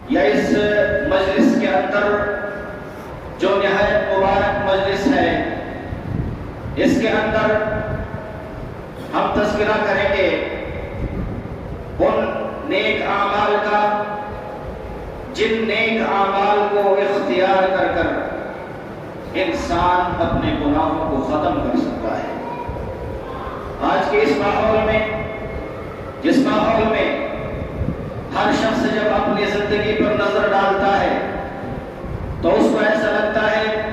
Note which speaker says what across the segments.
Speaker 1: یا اس مجلس کے اندر جو نہایت مبارک مجلس ہے، اس کے اندر ہم تذکرہ کریں گے ان نیک اعمال کا جن نیک اعمال کو اختیار کر کر انسان اپنے گناہوں کو ختم کر سکتا ہے۔ آج کے اس ماحول میں، جس ماحول میں ہر شخص جب اپنی زندگی پر نظر ڈالتا ہے تو اس کو ایسا لگتا ہے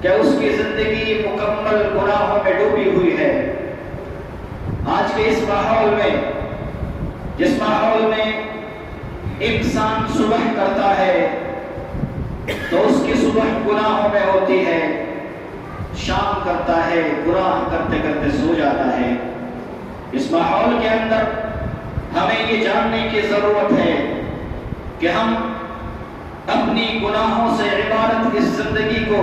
Speaker 1: کہ اس کی زندگی مکمل گناہوں میں ڈوبی ہوئی ہے۔ آج کے اس ماحول میں، جس ماحول میں انسان صبح کرتا ہے تو اس کی صبح گناہوں میں ہوتی ہے، شام کرتا ہے گناہ کرتے کرتے سو جاتا ہے۔ اس ماحول کے اندر ہمیں یہ جاننے کی ضرورت ہے کہ ہم اپنی گناہوں سے عبارت اس زندگی کو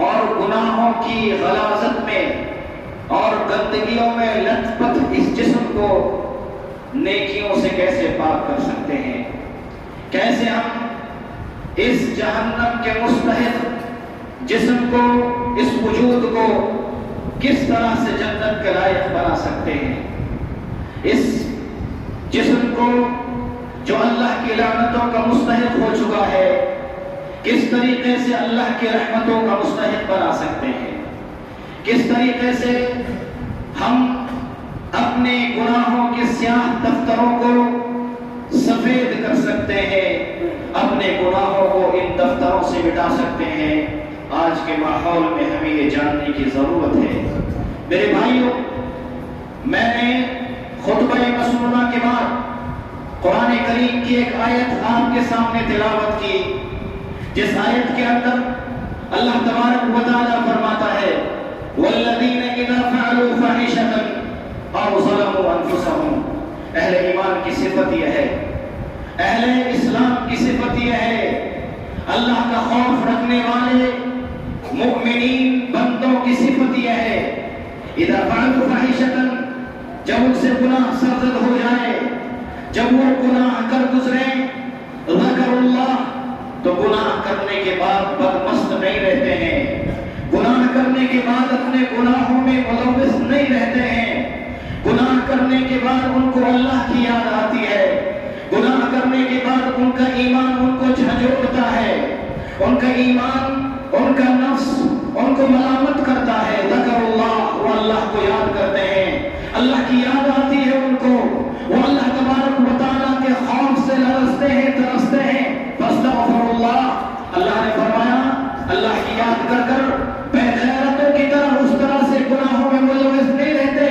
Speaker 1: اور گناہوں کی غلاظت میں اور گندگیوں میں لت پت اس جسم کو نیکیوں سے کیسے پاک کر سکتے ہیں، کیسے ہم اس جہنم کے مستحق جسم کو، اس وجود کو کس طرح سے جنت کے لائق بنا سکتے ہیں۔ اس جسم کو جو اللہ کی لعنتوں کا مستحق ہو چکا ہے، کس طریقے سے اللہ کی رحمتوں کا مستحق بنا سکتے ہیں، کس طریقے سے ہم اپنے گناہوں کے سیاہ دفتروں کو سفید کر سکتے ہیں، اپنے گناہوں کو ان دفتروں سے مٹا سکتے ہیں۔ آج کے ماحول میں ہمیں یہ جاننے کی ضرورت ہے۔ میرے بھائیوں، میں نے خطبہ مسنونہ کے بعد قرآن کریم کی ایک آیت آپ کے سامنے تلاوت کی، جس آیت کے اندر اللہ تبارک و تعالیٰ فرماتا ہے وَالَّذِينَ إِذَا فَعَلُوا فَاحِشَةً أَوْ ظَلَمُوا أَنفُسَهُمْ۔ اہل ایمان کی صفت یہ ہے، اہل اسلام کی صفت یہ ہے، اللہ کا خوف رکھنے والے مؤمنین بندوں کی صفت یہ ہے، اِذَا فَعَلُوا فَاحِشَةً، جب ان سے گناہ سرزد ہو جائے، جب وہ گناہ کر گزریں، ذکر اللہ، تو گناہ کرنے کے بعد بدمست نہیں رہتے ہیں، گناہ کرنے کے بعد اپنے گناہوں میں ملوث نہیں رہتے ہیں، گناہ کرنے کے بعد ان کو اللہ کی یاد آتی ہے، گناہ کرنے کے بعد ان کا ایمان ان کو جھنجھوڑتا ہے، ان کا ایمان، ان کا نفس ان کو ملامت کرتا ہے۔ ذکر اللہ، وہ اللہ کو یاد کرتے ہیں، اللہ کی یاد آتی ہے ان کو، وہ اللہ تبارک و تعالیٰ کے خوف سے لرزتے ہیں، ترستے ہیں۔ فاستغفر اللہ، اللہ نے فرمایا اللہ کی یاد کر کر بے غیرتوں کی طرح اس طرح سے گناہوں میں ملوث نہیں رہتے،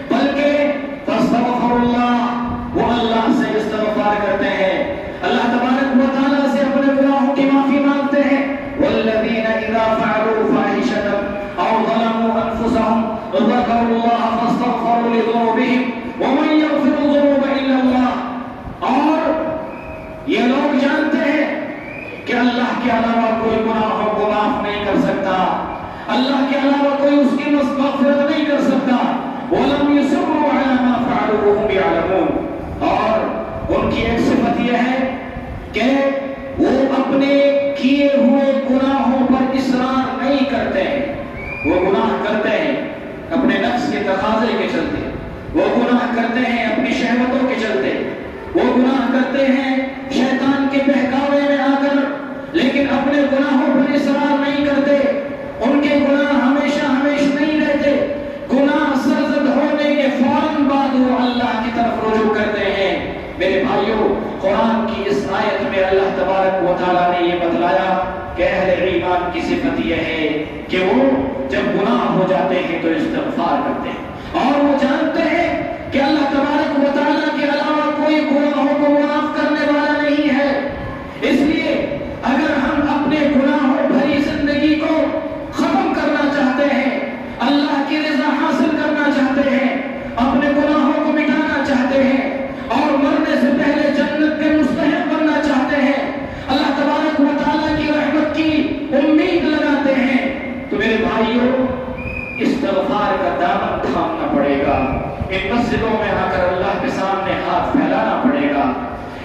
Speaker 1: بلکہ فاستغفر اللہ، وہ اللہ سے استغفار کرتے ہیں، اللہ تبارک و تعالیٰ سے اپنے گناہوں کی معافی مانگتے ہیں۔ والذین اذا فعلوا فاحشة او ظلموا انفسهم ذکروا اللہ فاستغفروا لذنوبهم ومن یغفر الذنوب الا اللہ۔ اور یہ لوگ جانتے ہیں کہ اللہ کے علاوہ کوئی گناہوں کو معاف نہیں کر سکتا، اللہ کے علاوہ کوئی اس کی مغفرت نہیں کر سکتا۔ وَلَمْ يُصِرُّوا عَلَى مَا فَعَلُوا وَهُمْ يَعْلَمُونَ، اور ان کی ایک صفت یہ ہے کہ وہ اپنے کیے ہوئے گناہوں پر اصرار نہیں کرتے ہیں، وہ گناہ کرتے ہیں اپنے نفس کے تقاضے کے چلتے، وہ گناہ کرتے ہیں اپنی شہوتوں کے چلتے، وہ گناہ کرتے ہیں شیطان کے بہکاوے میں آ کر، لیکن اپنے گناہوں پر اصرار نہیں کرتے، ان کے گناہ ہمیشہ ہمیشہ نہیں رہتے، گناہ سرزد ہونے کے فوراً بعد وہ اللہ کی طرف رجوع کرتے ہیں۔ میرے بھائیوں، قرآن کی اس آیت میں اللہ تبارک و تعالیٰ نے یہ بتلایا کہ اہل ایمان کی صفت یہ ہے کہ وہ جب گناہ ہو جاتے ہیں تو استغفار کرتے ہیں، اور وہ جانتے ہیں کہ اللہ تبارک و تعالیٰ کے علاوہ کوئی گناہوں کو معاف کرنے والا نہیں ہے۔ اس لیے اگر ہم اپنے گناہوں بھری زندگی کو ختم کرنا چاہتے ہیں، اللہ کی رضا حاصل کرنا چاہتے ہیں، اپنے گناہوں کو مٹانا چاہتے ہیں اور مرنے سے پہلے جنت کے مستحق بننا چاہتے ہیں، اللہ تبارک و تعالیٰ کی رحمت کی امید لگاتے ہیں، تو میرے بھائیوں استغفار کا دامن تھامنا پڑے گا۔ ان مسجدوں میں آ کر اللہ کے سامنے